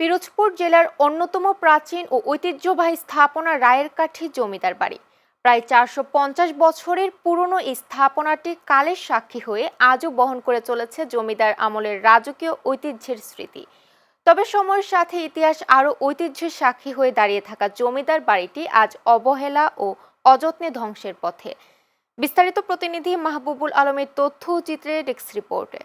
পিরোজপুর জেলার অন্যতম প্রাচীন ও ঐতিহ্যবাহী স্থাপনা রায়েরকাঠি জমিদার বাড়ি। প্রায় 450 বছরের পুরনো এই স্থাপনাটি কালের সাক্ষী হয়ে আজও বহন করে চলেছে জমিদার আমলের রাজকীয় ঐতিহ্যের স্মৃতি। তবে সময়ের সাথে ইতিহাস আরও ঐতিহ্যের সাক্ষী হয়ে দাঁড়িয়ে থাকা জমিদার বাড়িটি আজ অবহেলা ও অযত্নে ধ্বংসের পথে। বিস্তারিত প্রতিনিধি মাহবুবুল আলমের তথ্য চিত্রে ডেস্ক রিপোর্টে।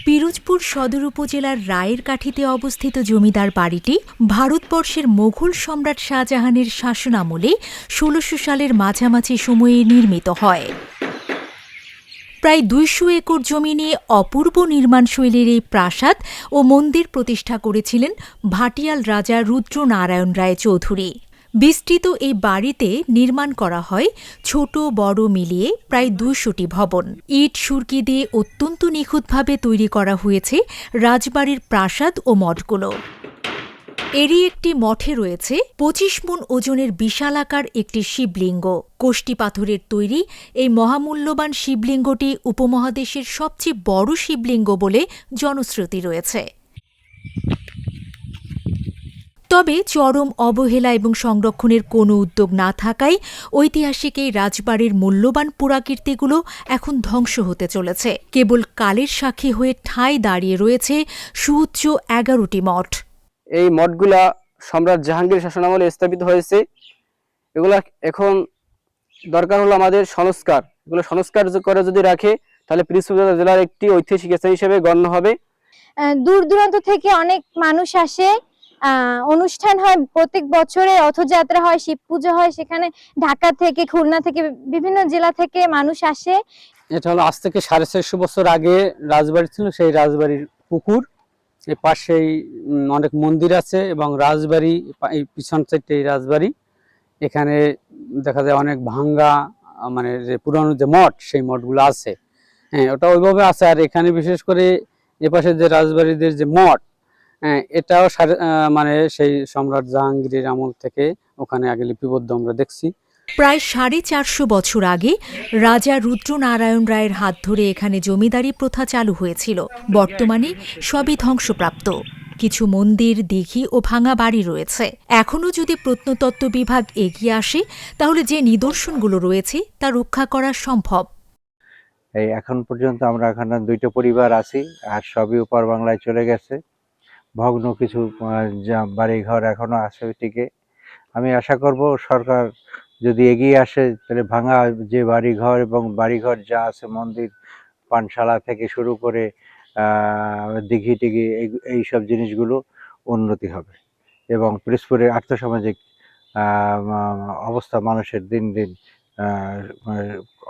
পিরোজপুর সদর উপজেলার রায়েরকাঠিতে অবস্থিত জমিদার বাড়িটি ভারতবর্ষের মোগল সম্রাট শাহজাহানের শাসনামলে ১৬০০ সালের মাঝামাঝি সময়ে নির্মিত হয়। প্রায় ২০০ একর জমি নিয়ে অপূর্ব নির্মাণশৈলীর এই প্রাসাদ ও মন্দির প্রতিষ্ঠা করেছিলেন ভাটিয়াল রাজা রুদ্রনারায়ণ রায় চৌধুরী। বিস্তৃত এই বাড়িতে নির্মাণ করা হয় ছোট বড় মিলিয়ে প্রায় ২০০টি ভবন। ইট সুরকি দিয়ে অত্যন্ত নিখুঁতভাবে তৈরি করা হয়েছে রাজবাড়ির প্রাসাদ ও মঠগুলো। এরই একটি মঠে রয়েছে ২৫ মণ ওজনের বিশালাকার একটি শিবলিঙ্গ। কোষ্টি পাথরের তৈরি এই মহামূল্যবান শিবলিঙ্গটি উপমহাদেশের সবচেয়ে বড় শিবলিঙ্গ বলে জনশ্রুতি রয়েছে। তবে চরম অবহেলা এবং সংরক্ষণের কোনো উদ্যোগ না থাকায় ঐতিহাসিক এই রাজবাড়ির মূল্যবান পুরাকীর্তিগুলো এখন ধ্বংস হতে চলেছে। কেবল কালের সাক্ষী হয়ে ঠাঁই দাঁড়িয়ে রয়েছে সুউচ্চ ১১টি মঠ। এই মঠগুলা সম্রাট জাহাঙ্গীর শাসনামলে স্থাপিত হয়েছে। এগুলা এখন দরকার হলো আমাদের সংস্কার। এগুলো সংস্কার করে যদি রাখে তাহলে পিরোজপুর জেলার একটি ঐতিহাসিক স্থান হিসেবে গণ্য হবে। দূর দূরান্ত থেকে অনেক মানুষ আসে, অনুষ্ঠান হয়, প্রত্যেক বছরে রথযাত্রা হয়, শিব পুজো হয়, সেখানে ঢাকা থেকে খুলনা থেকে বিভিন্ন জেলা থেকে মানুষ আসে। এটা হলো আজ থেকে 450 বছর আগে রাজবাড়ি ছিল। সেই রাজবাড়ির পুকুর, এই পাশেই অনেক মন্দির আছে এবং রাজবাড়ি এই পিছন সাইডে এই রাজবাড়ি। এখানে দেখা যায় অনেক ভাঙ্গা মানে যে পুরানো যে মঠ, সেই মঠগুলো আছে। হ্যাঁ, ওটা ওইভাবে আছে। আর এখানে বিশেষ করে এপাশে যে রাজবাড়িদের যে মঠ, এটাও মানে সেই সম্রাট জাহাঙ্গীরের আমল থেকে ওখানে আগে লিপিবদ্ধ আমরা দেখছি। প্রায় 450 বছর আগে রাজা রুদ্রনারায়ণ রায়ের হাত ধরে এখানে জমিদারি প্রথা চালু হয়েছিল। বর্তমানে সবই ধ্বংসপ্রাপ্ত। কিছু মন্দির, দিঘি ও ভাঙা বাড়ি রয়েছে। এখনও যদি প্রত্নতত্ত্ব বিভাগ এগিয়ে আসে তাহলে যে নিদর্শনগুলো রয়েছে তা রক্ষা করা সম্ভব। এই এখন পর্যন্ত আমরা এখানে 2টা পরিবার আছি, আর সবই উপর বাংলায় চলে গেছে। ভগ্ন কিছু বাড়িঘর এখনো আছে টিকে। আমি আশা করব সরকার যদি এগিয়ে আসে তাহলে ভাঙা যে বাড়িঘর এবং বাড়িঘর যা আছে, মন্দির, পানশালা থেকে শুরু করে দিঘি টিঘি, এই সব জিনিসগুলো উন্নতি হবে এবং পিরোজপুরের আর্থসামাজিক অবস্থা মানুষের দিন দিন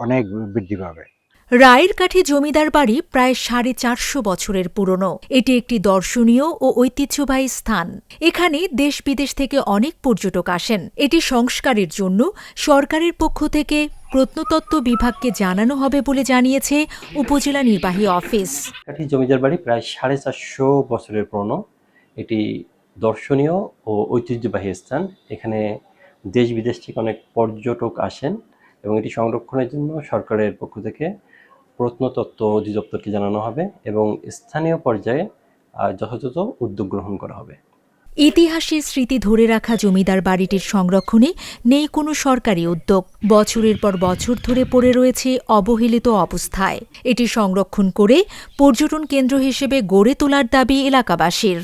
অনেক বৃদ্ধি পাবে। রায়েরকাঠি জমিদার বাড়ি প্রায় 450 বছরের পুরনো। এটি একটি দর্শনীয় ও ঐতিহ্যবাহী স্থান। এখানে দেশ বিদেশ থেকে অনেক পর্যটক আসেন। এটি সংস্কারের জন্য সরকারের পক্ষ থেকে প্রত্নতত্ত্ব বিভাগকে জানানো হবে বলে জানিয়েছে উপজেলা নির্বাহী অফিস। রায়েরকাঠি জমিদার বাড়ি প্রায় 450 বছরের পুরনো। এটি দর্শনীয় ও ঐতিহ্যবাহী স্থান। এখানে দেশ বিদেশ থেকে অনেক পর্যটক আসেন এবং এটি সংরক্ষণের জন্য সরকারের পক্ষ থেকে প্রত্নতত্ত্ব অধিদপ্তরকে জানানো হবে এবং স্থানীয় পর্যায়ে যথাযথ উদ্যোগ গ্রহণ করা হবে। ইতিহাসের স্মৃতি ধরে রাখা জমিদার বাড়িটির সংরক্ষণে নেই কোনো সরকারি উদ্যোগ। বছরের পর বছর ধরে পড়ে রয়েছে অবহেলিত অবস্থায়। এটি সংরক্ষণ করে পর্যটন কেন্দ্র হিসেবে গড়ে তোলার দাবি এলাকাবাসীর।